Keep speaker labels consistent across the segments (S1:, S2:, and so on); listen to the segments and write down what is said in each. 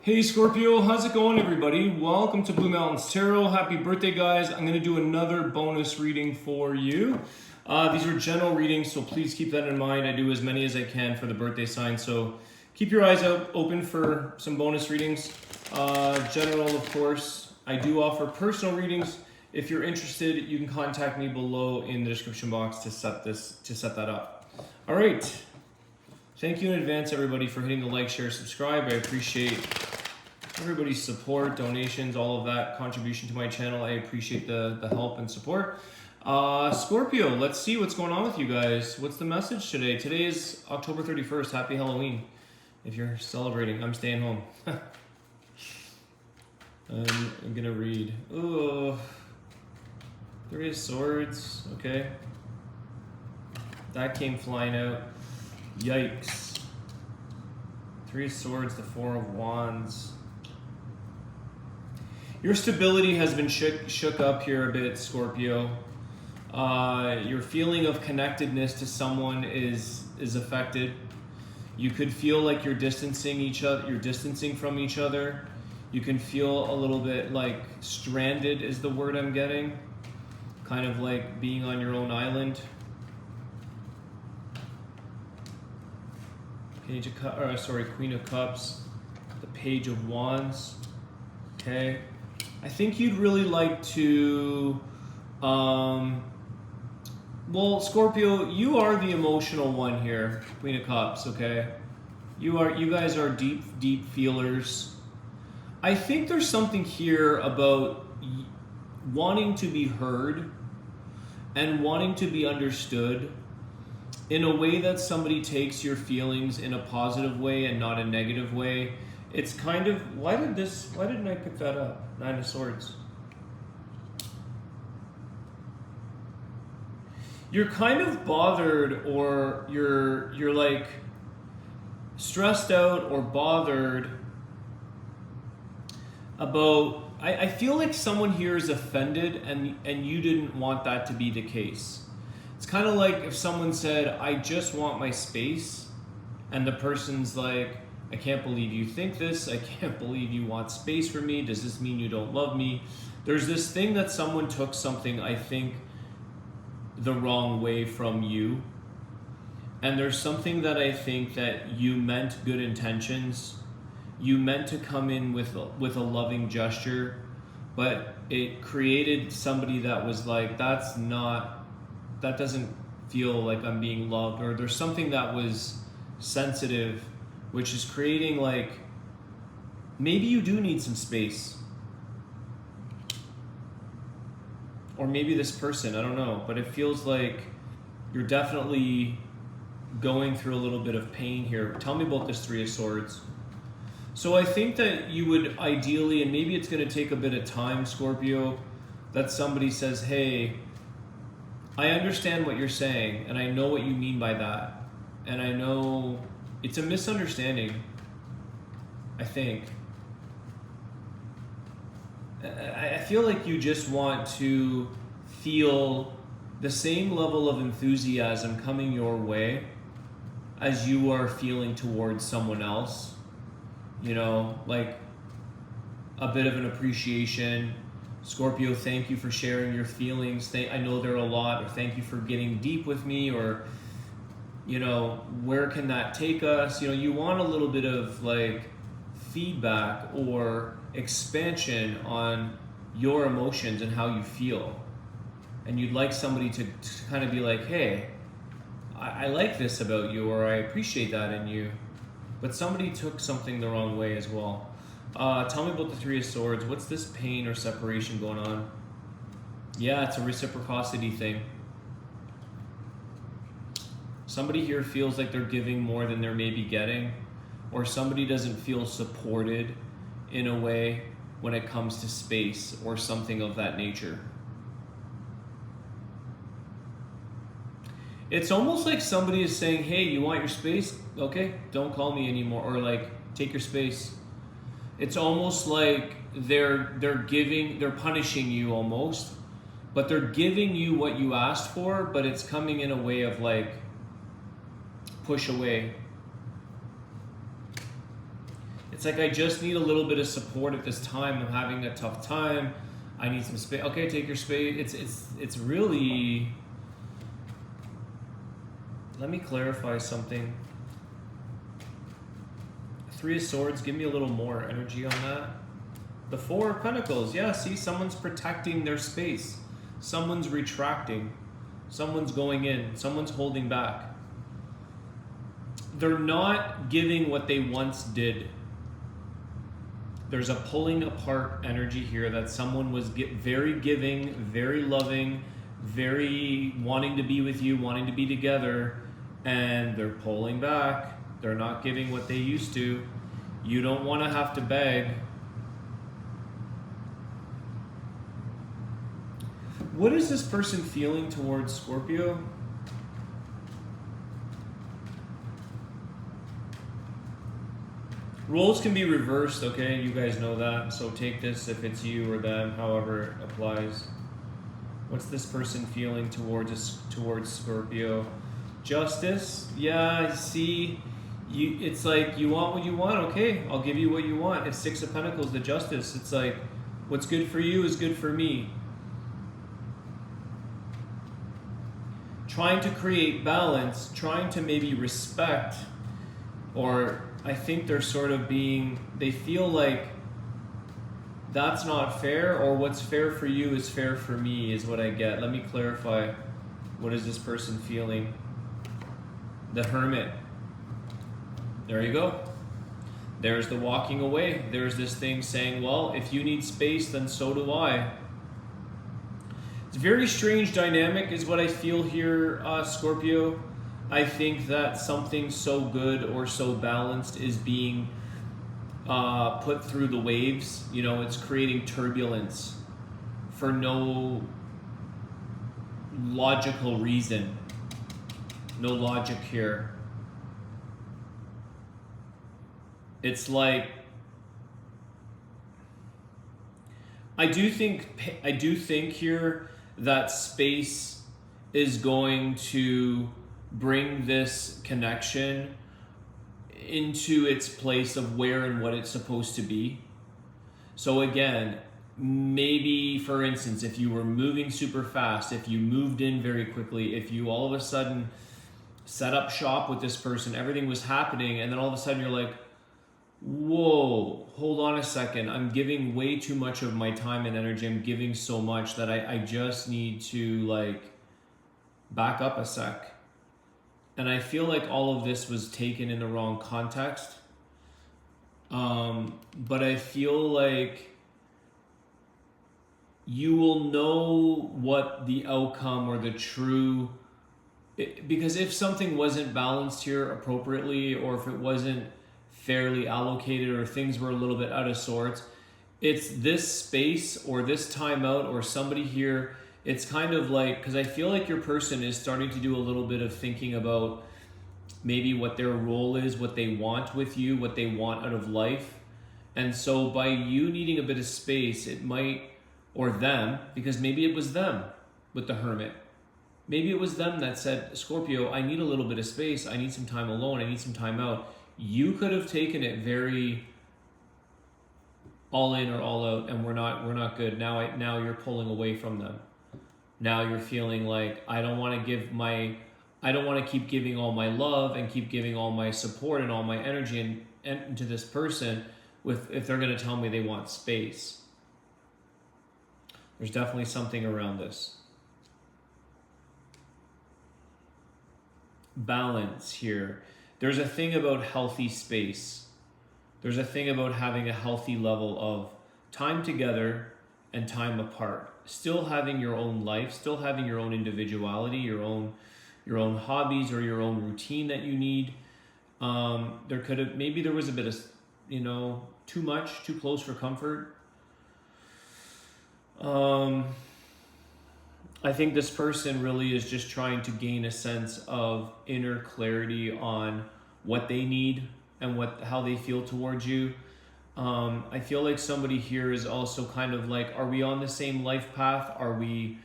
S1: Hey Scorpio, how's it going everybody? Welcome to Blue Mountains Tarot. Happy birthday guys. I'm going to do another bonus reading for you. These are general readings, so please keep that in mind. I do as many as I can for the birthday sign, so keep your eyes open for some bonus readings. General, of course. I do offer personal readings. If you're interested, you can contact me below in the description box to set that up. All right. Thank you in advance, everybody, for hitting the like, share, subscribe. I appreciate everybody's support, donations, all of that contribution to my channel. I appreciate the help and support. Scorpio, let's see what's going on with you guys. What's the message today? Today is October 31st. Happy Halloween. If you're celebrating, I'm staying home. I'm going to read. Oh, Three of Swords. Okay. That came flying out. Yikes. Three of Swords, the Four of Wands. Your stability has been shook up here a bit, Scorpio. Your feeling of connectedness to someone is affected. You could feel like you're distancing from each other. You can feel a little bit like stranded is the word I'm getting. Kind of like being on your own island. Queen of Cups, the Page of Wands. Okay, I think you'd really like to, well, Scorpio, you are the emotional one here, Queen of Cups. Okay, you guys are deep feelers. I think there's something here about wanting to be heard and wanting to be understood in a way that somebody takes your feelings in a positive way and not a negative way. It's kind of, why didn't I pick that up? Nine of Swords. You're kind of bothered, or you're like stressed out or bothered about, I feel like someone here is offended and you didn't want that to be the case. It's kind of like if someone said, I just want my space, and the person's like, I can't believe you think this, I can't believe you want space for me, does this mean you don't love me? There's this thing that someone took something, I think, the wrong way from you, and there's something that I think that you meant good intentions, you meant to come in with a loving gesture, but it created somebody that was like, that doesn't feel like I'm being loved, or there's something that was sensitive, which is creating like, maybe you do need some space. Or maybe this person, I don't know, but it feels like you're definitely going through a little bit of pain here. Tell me about this Three of Swords. So I think that you would ideally, and maybe it's going to take a bit of time, Scorpio, that somebody says, hey, I understand what you're saying, and I know what you mean by that. And I know it's a misunderstanding, I think. I feel like you just want to feel the same level of enthusiasm coming your way as you are feeling towards someone else. You know, like a bit of an appreciation. Scorpio, thank you for sharing your feelings. I know there are a lot, or thank you for getting deep with me, or, you know, where can that take us? You know, you want a little bit of like feedback or expansion on your emotions and how you feel. And you'd like somebody to kind of be like, hey, I like this about you, or I appreciate that in you. But somebody took something the wrong way as well. Tell me about the Three of Swords. What's this pain or separation going on? Yeah, it's a reciprocity thing. Somebody here feels like they're giving more than they're maybe getting, or somebody doesn't feel supported in a way when it comes to space or something of that nature. It's almost like somebody is saying, hey, you want your space? Okay, don't call me anymore, or like, take your space. It's almost like they're punishing you almost, but they're giving you what you asked for, but it's coming in a way of like, push away. It's like, I just need a little bit of support at this time. I'm having a tough time. I need some space. Okay, take your space. It's really... Let me clarify something. Three of Swords, give me a little more energy on that. The Four of Pentacles, yeah, see, someone's protecting their space. Someone's retracting. Someone's going in. Someone's holding back. They're not giving what they once did. There's a pulling apart energy here that someone was very giving, very loving, very wanting to be with you, wanting to be together, and they're pulling back. They're not giving what they used to. You don't want to have to beg. What is this person feeling towards Scorpio? Roles can be reversed, okay? You guys know that. So take this if it's you or them, however it applies. What's this person feeling towards Scorpio? Justice? Yeah, see, it's like, you want what you want, okay, I'll give you what you want. It's Six of Pentacles, the Justice. It's like, what's good for you is good for me. Trying to create balance, trying to maybe respect, or I think they're sort of they feel like that's not fair, or what's fair for you is fair for me, is what I get. Let me clarify. What is this person feeling? The Hermit. There you go. There's the walking away. There's this thing saying, well, if you need space, then so do I. It's a very strange dynamic is what I feel here, Scorpio. I think that something so good or so balanced is being put through the waves. You know, it's creating turbulence for no logical reason. No logic here. It's like, I do think here that space is going to bring this connection into its place of where and what it's supposed to be. So again, maybe for instance, if you were moving super fast, if you moved in very quickly, if you all of a sudden set up shop with this person, everything was happening, and then all of a sudden you're like, whoa, hold on a second, I'm giving way too much of my time and energy, I'm giving so much that I just need to like back up a sec. And I feel like all of this was taken in the wrong context. But I feel like you will know what the outcome or the true, because if something wasn't balanced here appropriately, or if it wasn't fairly allocated, or things were a little bit out of sorts, it's this space or this timeout or somebody here. It's kind of like, because I feel like your person is starting to do a little bit of thinking about maybe what their role is, what they want with you, what they want out of life. And so by you needing a bit of space, it might, or them, because maybe it was them with the Hermit. Maybe it was them that said, Scorpio, I need a little bit of space. I need some time alone. I need some time out. You could have taken it very all in or all out, and we're not good. Now you're pulling away from them. Now you're feeling like, I don't want to keep giving all my love and keep giving all my support and all my energy and to this person if they're going to tell me they want space. There's definitely something around this. Balance here. There's a thing about healthy space. There's a thing about having a healthy level of time together and time apart. Still having your own life, still having your own individuality, your own hobbies or your own routine that you need. Maybe there was a bit of, too much, too close for comfort. I think this person really is just trying to gain a sense of inner clarity on what they need and how they feel towards you. I feel like somebody here is also kind of like, are we on the same life path? Are we,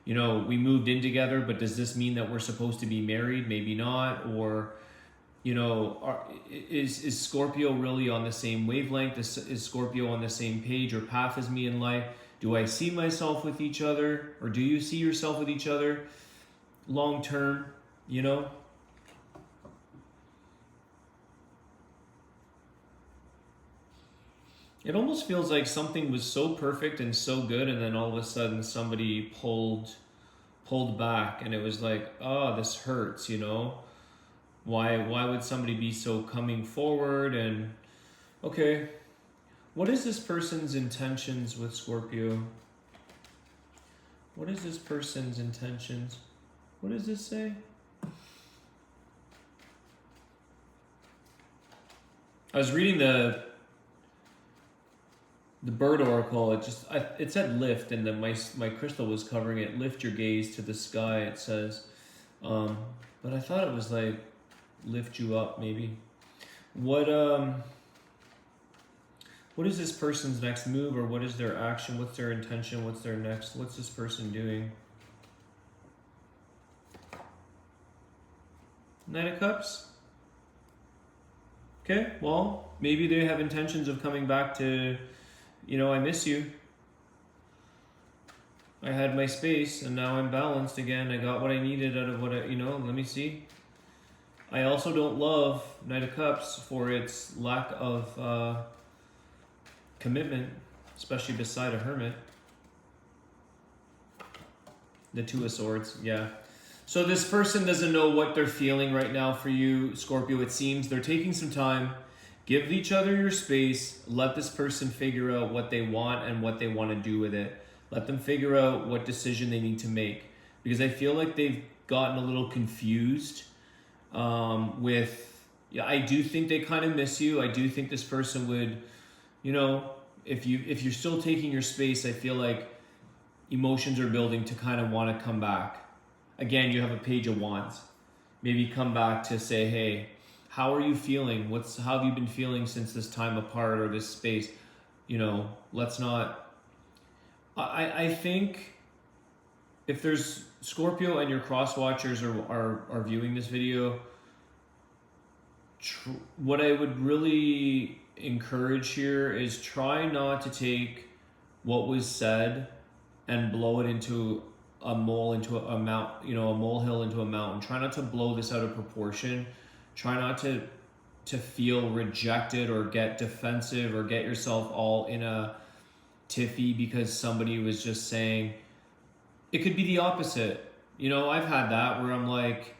S1: we moved in together, but does this mean that we're supposed to be married? Maybe not. Or You know, is Scorpio really on the same wavelength? Is Scorpio on the same page or path as me in life? Do I see myself with each other, or do you see yourself with each other long term? You know? It almost feels like something was so perfect and so good, and then all of a sudden somebody pulled back, and it was like, oh, this hurts, you know? Why would somebody be so coming forward? And okay, what is this person's intentions with Scorpio? What is this person's intentions? What does this say? I was reading the bird oracle. It said lift, and then my crystal was covering it. Lift your gaze to the sky, it says. But I thought it was like lift you up, maybe. What is this person's next move, or what is their action? What's their intention? What's this person doing? Knight of Cups. Okay, well, maybe they have intentions of coming back to, you know, I miss you. I had my space and now I'm balanced again. I got what I needed out of what I, you know, let me see. I also don't love Knight of Cups for its lack of commitment, especially beside a Hermit. The Two of Swords, yeah. So this person doesn't know what they're feeling right now for you, Scorpio. It seems they're taking some time. Give each other your space. Let this person figure out what they want and what they want to do with it. Let them figure out what decision they need to make. Because I feel like they've gotten a little confused yeah, I do think they kind of miss you. I do think this person would, you know, if you're still taking your space, I feel like emotions are building to kind of want to come back. Again, you have a Page of Wands. Maybe come back to say, hey, how are you feeling? How have you been feeling since this time apart or this space? You know, let's not. I think if there's Scorpio and your cross watchers are viewing this video, what I would really encourage here is try not to take what was said and blow it into a molehill into a mountain. Try not to blow this out of proportion. Try not to feel rejected or get defensive or get yourself all in a tiffy because somebody was just saying. It could be the opposite. You know, I've had that where I'm like,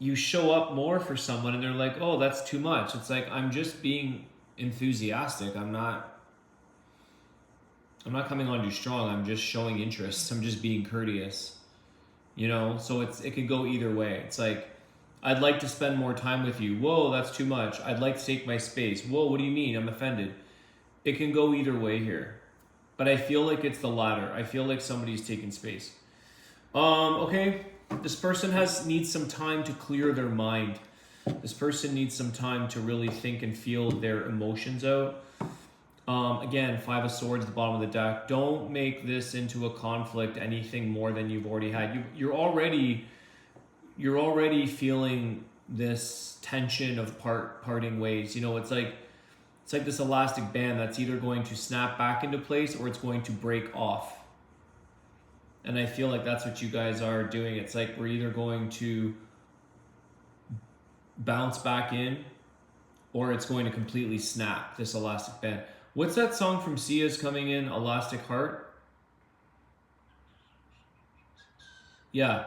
S1: you show up more for someone and they're like, oh, that's too much. It's like, I'm just being enthusiastic. I'm not coming on too strong. I'm just showing interest. I'm just being courteous. You know, so it could go either way. It's like, I'd like to spend more time with you. Whoa, that's too much. I'd like to take my space. Whoa, what do you mean? I'm offended. It can go either way here. But I feel like it's the latter. I feel like somebody's taking space. Okay. This person needs some time to clear their mind. This person needs some time to really think and feel their emotions out. Again, Five of Swords at the bottom of the deck. Don't make this into a conflict anything more than you've already had. You're already feeling this tension of parting ways. You know, it's like this elastic band that's either going to snap back into place or it's going to break off. And I feel like that's what you guys are doing. It's like we're either going to bounce back in or it's going to completely snap, this elastic band. What's that song from Sia's coming in? Elastic Heart? Yeah.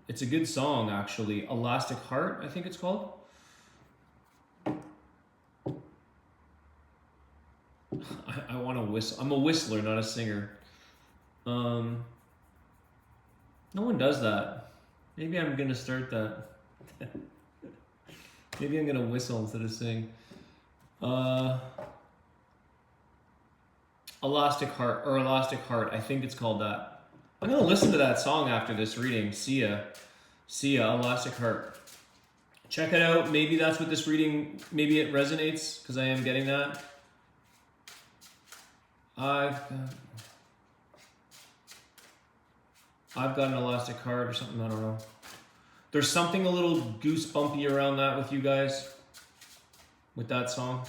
S1: It's a good song, actually. Elastic Heart, I think it's called. I want to whistle. I'm a whistler, not a singer. No one does that. Maybe I'm going to start that. Maybe I'm going to whistle instead of sing. Elastic Heart. I think it's called that. I'm going to listen to that song after this reading. Sia, Elastic Heart. Check it out. Maybe that's what this reading, maybe it resonates because I am getting that. I've got an Elastic Heart or something, I don't know. There's something a little goosebumpy around that with you guys, with that song.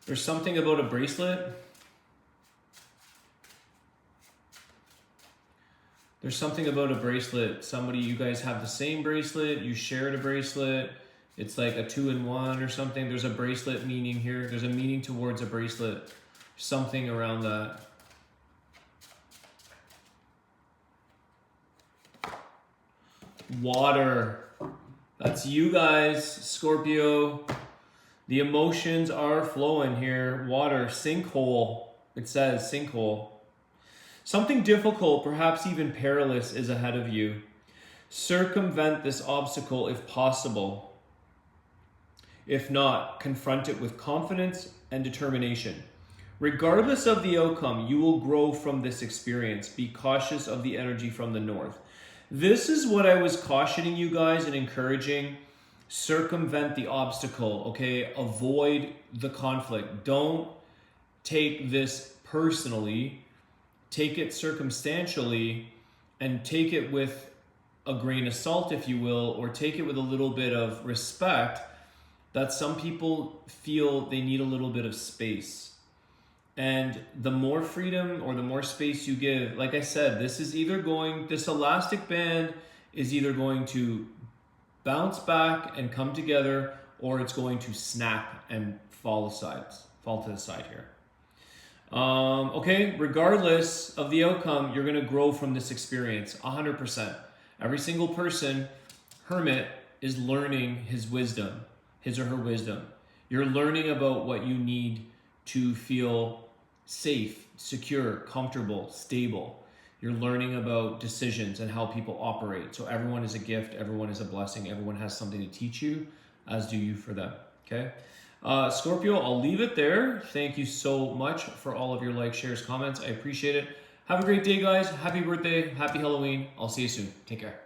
S1: There's something about a bracelet. There's something about a bracelet. Somebody, you guys have the same bracelet, you shared a bracelet. It's like a 2-in-1 or something. There's a bracelet meaning here. There's a meaning towards a bracelet. Something around that. Water. That's you guys, Scorpio. The emotions are flowing here. Water, sinkhole. It says sinkhole. Something difficult, perhaps even perilous, is ahead of you. Circumvent this obstacle if possible. If not, confront it with confidence and determination. Regardless of the outcome, you will grow from this experience. Be cautious of the energy from the north. This is what I was cautioning you guys and encouraging. Circumvent the obstacle, okay? Avoid the conflict. Don't take this personally. Take it circumstantially and take it with a grain of salt, if you will, or take it with a little bit of respect that some people feel they need a little bit of space. And the more freedom or the more space you give, like I said, this elastic band is either going to bounce back and come together, or it's going to snap and fall to the side here. Okay, regardless of the outcome, you're going to grow from this experience 100%. Every single person, hermit, is learning his or her wisdom. You're learning about what you need to feel safe, secure, comfortable, stable. You're learning about decisions and how people operate. So everyone is a gift, everyone is a blessing, everyone has something to teach you, as do you for them, okay? Scorpio, I'll leave it there. Thank you so much for all of your likes, shares, comments. I appreciate it. Have a great day, guys. Happy birthday. Happy Halloween. I'll see you soon. Take care.